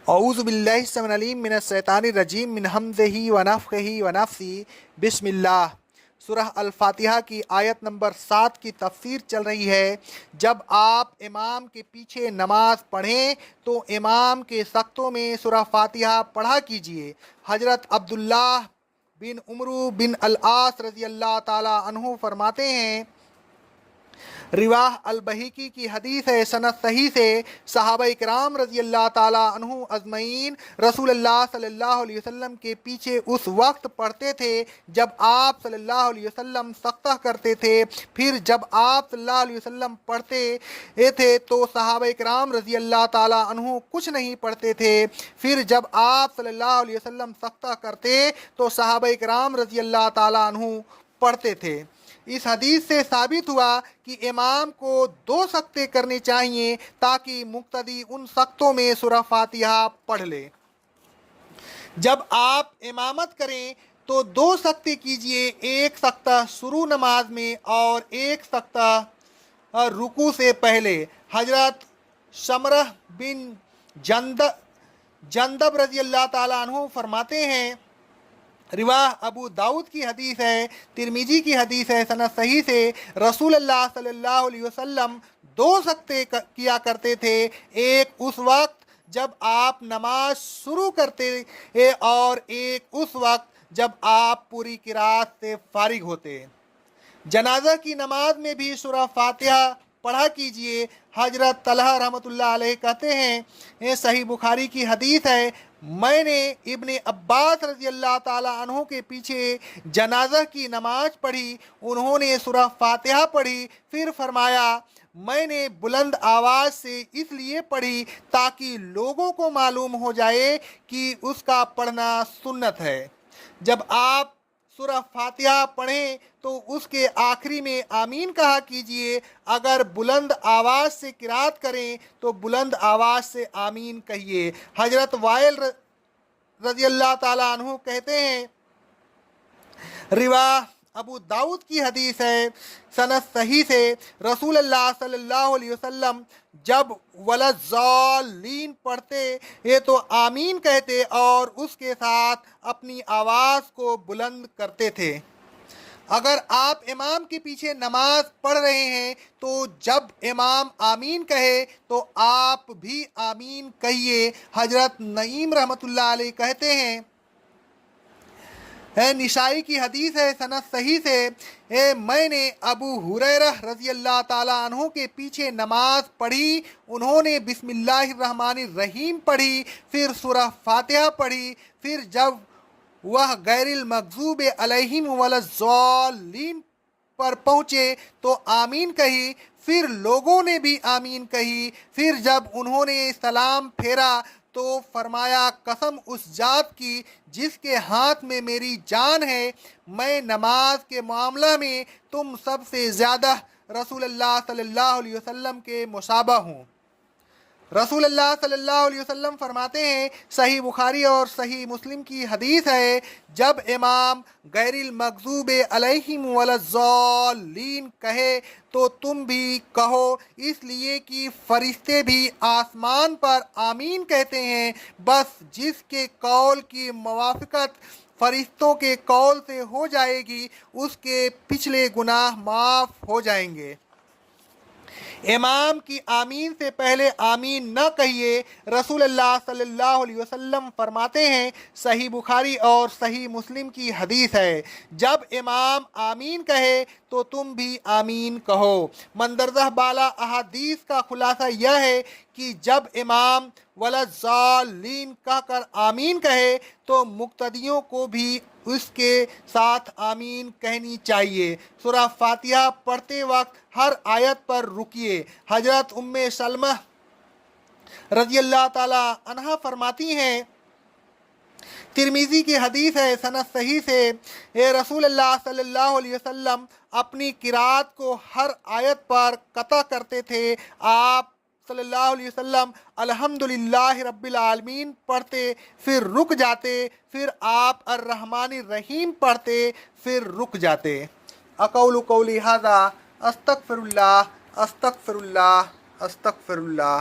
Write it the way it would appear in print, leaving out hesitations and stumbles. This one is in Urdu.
اعوذ باللہ السمیع العلیم من الشیطان الرجیم من حمزہ ونفخہ ونفثہ بسم اللہ۔ سورہ الفاتحہ کی آیت نمبر 7 کی تفسیر چل رہی ہے۔ جب آپ امام کے پیچھے نماز پڑھیں تو امام کے سقطوں میں سورہ فاتحہ پڑھا کیجیے۔ حضرت عبداللہ بن عمرو بن العاص رضی اللہ تعالی عنہ فرماتے ہیں، رواہ البہیقی کی حدیث ہے، سند صحیح سے صحابہ کرام رضی اللہ تعالیٰ عنہ اجمعین رسول اللہ صلی اللہ علیہ وسلم کے پیچھے اس وقت پڑھتے تھے جب آپ صلی اللہ علیہ وسلم سقطہ کرتے تھے، پھر جب آپ صلی اللہ علیہ وسلم پڑھتے تھے تو صحابہ کرام رضی اللہ تعالیٰ عنہ کچھ نہیں پڑھتے تھے، پھر جب آپ صلی اللہ علیہ وسلم سقطہ کرتے تو صحابہ کرام رضی اللہ تعالیٰ عنہ پڑھتے تھے۔ اس حدیث سے ثابت ہوا کہ امام کو 2 سقطے کرنے چاہیے تاکہ مقتدی ان سقطوں میں سورہ فاتحہ پڑھ لے۔ جب آپ امامت کریں تو 2 سقطے کیجئے، ایک سقطہ شروع نماز میں اور ایک سقطہ رکوع سے پہلے۔ حضرت سمرہ بن جندب رضی اللہ تعالیٰ عنہ فرماتے ہیں، رواہ ابو داؤد کی حدیث ہے، ترمذی کی حدیث ہے، سند صحیح سے رسول اللہ صلی اللہ علیہ وسلم 2 سقطے کیا کرتے تھے، ایک اس وقت جب آپ نماز شروع کرتے اور ایک اس وقت جب آپ پوری قرات سے فارغ ہوتے۔ جنازہ کی نماز میں بھی سورہ فاتحہ پڑھا کیجئے۔ حضرت طلحہ رحمۃ اللہ علیہ کہتے ہیں، صحیح بخاری کی حدیث ہے، میں نے ابن عباس رضی اللہ تعالیٰ عنہ کے پیچھے جنازہ کی نماز پڑھی، انہوں نے سورہ فاتحہ پڑھی، پھر فرمایا میں نے بلند آواز سے اس لیے پڑھی تاکہ لوگوں کو معلوم ہو جائے کہ اس کا پڑھنا سنت ہے۔ جب آپ سورہ فاتحہ پڑھیں تو اس کے آخری میں آمین کہا کیجئے، اگر بلند آواز سے قرات کریں تو بلند آواز سے آمین کہیے۔ حضرت وائل رضی اللہ تعالیٰ عنہ کہتے ہیں، رواہ ابو داؤد کی حدیث ہے، سند صحیح سے رسول اللہ صلی اللہ علیہ وسلم جب ولضالین پڑھتے تو آمین کہتے اور اس کے ساتھ اپنی آواز کو بلند کرتے تھے۔ اگر آپ امام کے پیچھے نماز پڑھ رہے ہیں تو جب امام آمین کہے تو آپ بھی آمین کہیے۔ حضرت نعیم رحمۃ اللہ علیہ کہتے ہیں، نسائی کی حدیث ہے، سند صحیح سے میں نے ابو ہریرہ رضی اللہ تعالیٰ عنہ کے پیچھے نماز پڑھی، انہوں نے بسم اللہ الرحمن الرحیم پڑھی، پھر سورہ فاتحہ پڑھی، پھر جب وہ غیر المغضوب علیہم ولا الضالین پر پہنچے تو آمین کہی، پھر لوگوں نے بھی آمین کہی، پھر جب انہوں نے سلام پھیرا تو فرمایا قسم اس ذات کی جس کے ہاتھ میں میری جان ہے، میں نماز کے معاملہ میں تم سب سے زیادہ رسول اللہ صلی اللہ علیہ وسلم کے مشابہ ہوں۔ رسول اللہ صلی اللہ علیہ وسلم فرماتے ہیں، صحیح بخاری اور صحیح مسلم کی حدیث ہے، جب امام غیر المغضوب علیہم ولا الضالین کہے تو تم بھی کہو، اس لیے کہ فرشتے بھی آسمان پر آمین کہتے ہیں، بس جس کے قول کی موافقت فرشتوں کے قول سے ہو جائے گی اس کے پچھلے گناہ معاف ہو جائیں گے۔ امام کی آمین سے پہلے آمین نہ کہیے۔ رسول اللہ صلی اللہ علیہ وسلم فرماتے ہیں، صحیح بخاری اور صحیح مسلم کی حدیث ہے، جب امام آمین کہے تو تم بھی آمین کہو۔ مندرجہ بالا احادیث کا خلاصہ یہ ہے کہ جب امام ولضالین کہہ کر آمین کہے تو مقتدیوں کو بھی اس کے ساتھ آمین کہنی چاہیے۔ سورہ فاتحہ پڑھتے وقت ہر آیت پر رکیے۔ حضرت ام سلمہ رضی اللہ تعالی عنہا فرماتی ہیں، ترمذی کی حدیث ہے، سند صحیح سے رسول اللہ صلی اللہ علیہ وسلم اپنی قرات کو ہر آیت پر قطع کرتے تھے۔ آپ صلی اللہ علیہ وسلم الحمدللہ رب العالمین پڑھتے، پھر رک جاتے، پھر آپ الرحمن الرحیم پڑھتے، پھر رک جاتے۔ اقول قولی ھذا استغفر اللہ استغفر اللہ استغفر اللہ۔